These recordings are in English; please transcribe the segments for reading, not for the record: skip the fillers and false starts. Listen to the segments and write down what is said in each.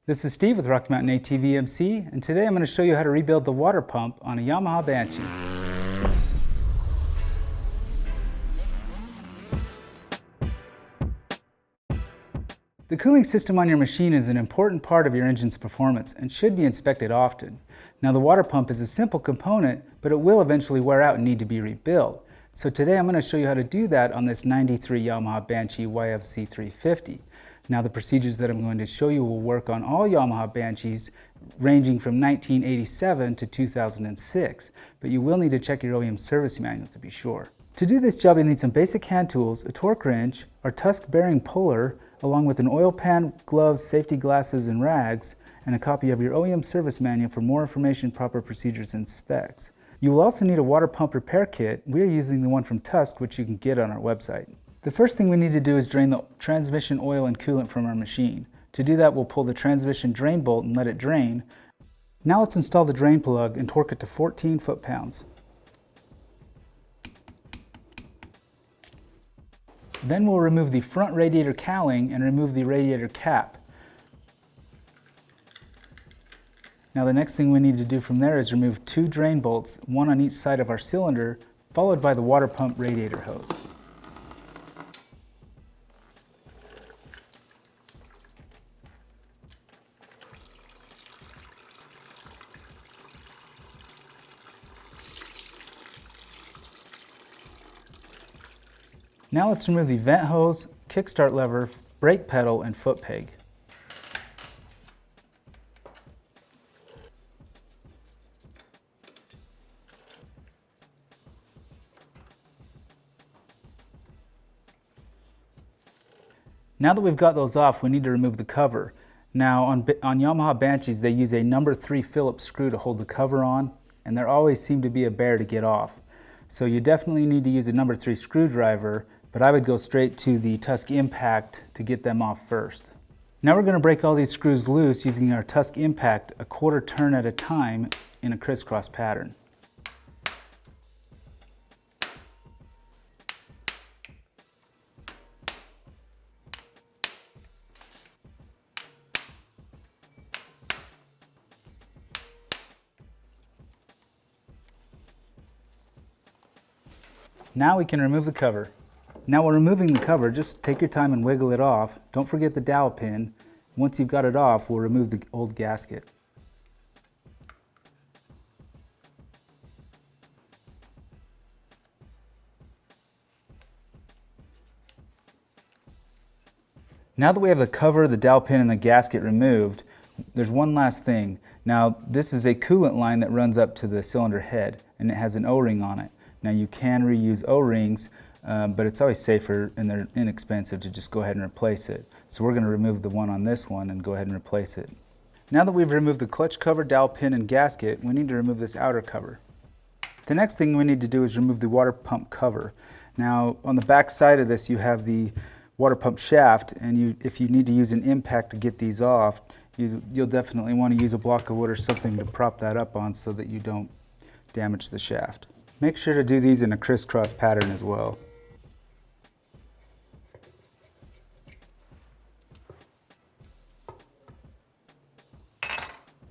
This is Steve with Rocky Mountain ATV-MC, and today I'm going to show you how to rebuild the water pump on a Yamaha Banshee. The cooling system on your machine is an important part of your engine's performance and should be inspected often. Now, the water pump is a simple component, but it will eventually wear out and need to be rebuilt. So today I'm going to show you how to do that on this 93 Yamaha Banshee YFZ 350. Now, the procedures that I'm going to show you will work on all Yamaha Banshees ranging from 1987 to 2006, but you will need to check your OEM service manual to be sure. To do this job, you'll need some basic hand tools, a torque wrench, our tusk bearing puller, along with an oil pan, gloves, safety glasses, and rags, and a copy of your OEM service manual for more information, proper procedures, and specs. You will also need a water pump repair kit. We are using the one from Tusk, which you can get on our website. The first thing we need to do is drain the transmission oil and coolant from our machine. To do that, we'll pull the transmission drain bolt and let it drain. Now let's install the drain plug and torque it to 14 foot-pounds. Then we'll remove the front radiator cowling and remove the radiator cap. Now the next thing we need to do from there is remove two drain bolts, one on each side of our cylinder, followed by the water pump radiator hose. Now let's remove the vent hose, kickstart lever, brake pedal, and foot peg. Now that we've got those off, we need to remove the cover. Now on Yamaha Banshees, they use a number 3 Phillips screw to hold the cover on, and there always seem to be a bear to get off. So you definitely need to use a number 3 screwdriver, but I would go straight to the Tusk Impact to get them off first. Now we're going to break all these screws loose using our Tusk Impact a quarter turn at a time in a crisscross pattern. Now we can remove the cover. Now while removing the cover, just take your time and wiggle it off. Don't forget the dowel pin. Once you've got it off, we'll remove the old gasket. Now that we have the cover, the dowel pin, and the gasket removed, there's one last thing. Now this is a coolant line that runs up to the cylinder head, and it has an O-ring on it. Now you can reuse O-rings, but it's always safer and they're inexpensive to just go ahead and replace it. So we're going to remove the one on this one and go ahead and replace it. Now that we've removed the clutch cover, dowel pin, and gasket, we need to remove this outer cover. The next thing we need to do is remove the water pump cover. Now on the back side of this you have the water pump shaft, and if you need to use an impact to get these off, you'll definitely want to use a block of wood or something to prop that up on so that you don't damage the shaft. Make sure to do these in a crisscross pattern as well.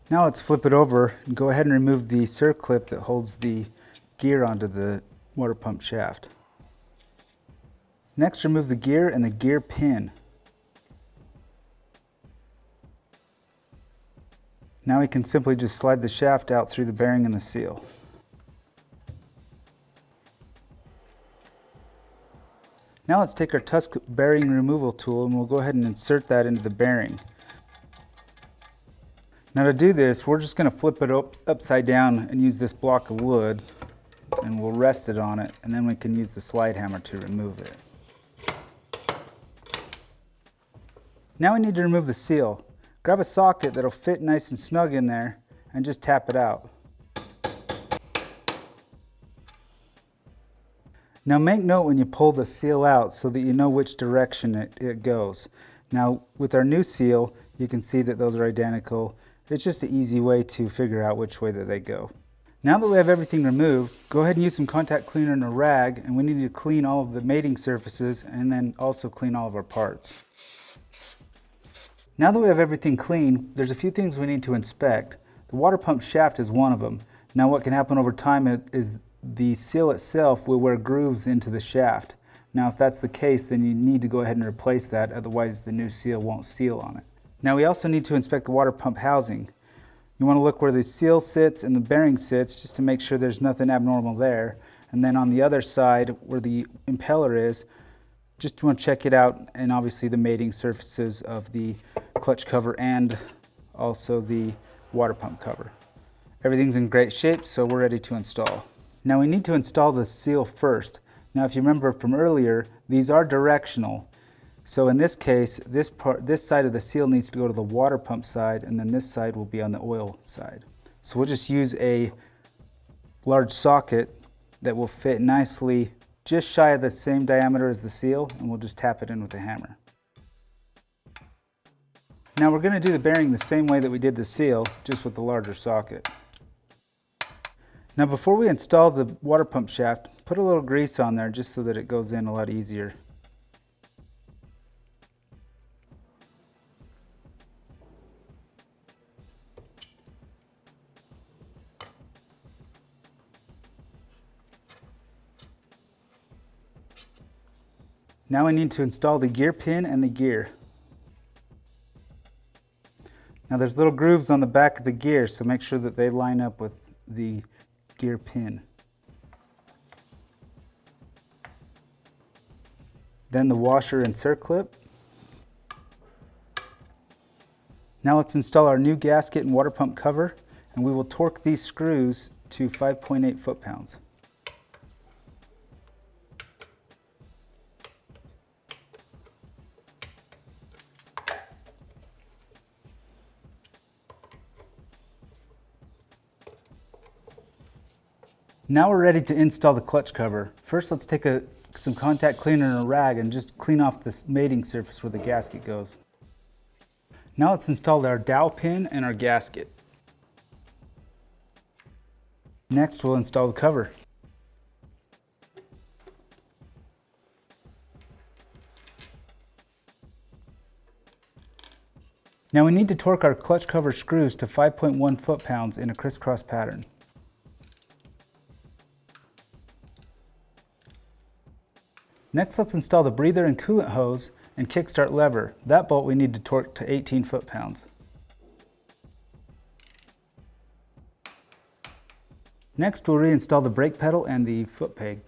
Now let's flip it over and go ahead and remove the circlip that holds the gear onto the water pump shaft. Next, remove the gear and the gear pin. Now we can simply just slide the shaft out through the bearing and the seal. Now let's take our Tusk bearing removal tool and we'll go ahead and insert that into the bearing. Now to do this, we're just going to flip it upside down and use this block of wood, and we'll rest it on it, and then we can use the slide hammer to remove it. Now we need to remove the seal. Grab a socket that'll fit nice and snug in there and just tap it out. Now make note when you pull the seal out so that you know which direction it goes. Now with our new seal, you can see that those are identical. It's just an easy way to figure out which way that they go. Now that we have everything removed, go ahead and use some contact cleaner and a rag, and we need to clean all of the mating surfaces and then also clean all of our parts. Now that we have everything clean, there's a few things we need to inspect. The water pump shaft is one of them. Now what can happen over time is the seal itself will wear grooves into the shaft. Now if that's the case, then you need to go ahead and replace that, otherwise the new seal won't seal on it. Now we also need to inspect the water pump housing. You want to look where the seal sits and the bearing sits just to make sure there's nothing abnormal there. And then on the other side where the impeller is, just want to check it out, and obviously the mating surfaces of the clutch cover and also the water pump cover. Everything's in great shape, so we're ready to install. Now we need to install the seal first. Now if you remember from earlier, these are directional. So in this case, this side of the seal needs to go to the water pump side, and then this side will be on the oil side. So we'll just use a large socket that will fit nicely just shy of the same diameter as the seal, and we'll just tap it in with a hammer. Now we're going to do the bearing the same way that we did the seal, just with the larger socket. Now before we install the water pump shaft, put a little grease on there just so that it goes in a lot easier. Now we need to install the gear pin and the gear. Now there's little grooves on the back of the gear, so make sure that they line up with the gear pin. Then the washer and circlip. Now let's install our new gasket and water pump cover, and we will torque these screws to 5.8 foot-pounds. Now we're ready to install the clutch cover. First, let's take some contact cleaner and a rag and just clean off this mating surface where the gasket goes. Now let's install our dowel pin and our gasket. Next, we'll install the cover. Now we need to torque our clutch cover screws to 5.1 foot-pounds in a crisscross pattern. Next, let's install the breather and coolant hose and kickstart lever. That bolt we need to torque to 18 foot-pounds. Next, we'll reinstall the brake pedal and the foot peg.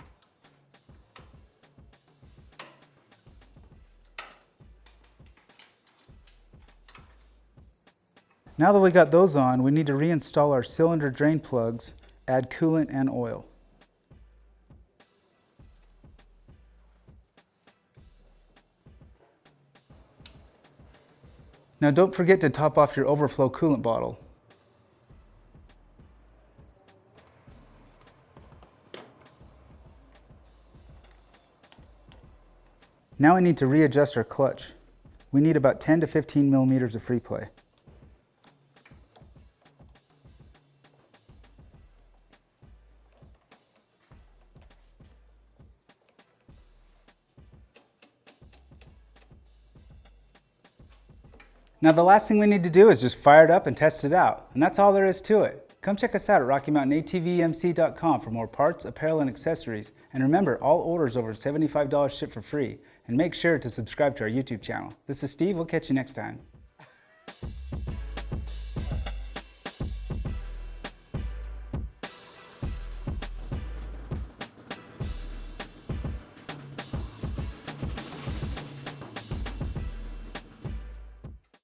Now that we got those on, we need to reinstall our cylinder drain plugs, add coolant and oil. Now don't forget to top off your overflow coolant bottle. Now we need to readjust our clutch. We need about 10 to 15 millimeters of free play. Now the last thing we need to do is just fire it up and test it out. And that's all there is to it. Come check us out at RockyMountainATVMC.com for more parts, apparel, and accessories. And remember, all orders over $75 ship for free. And make sure to subscribe to our YouTube channel. This is Steve. We'll catch you next time.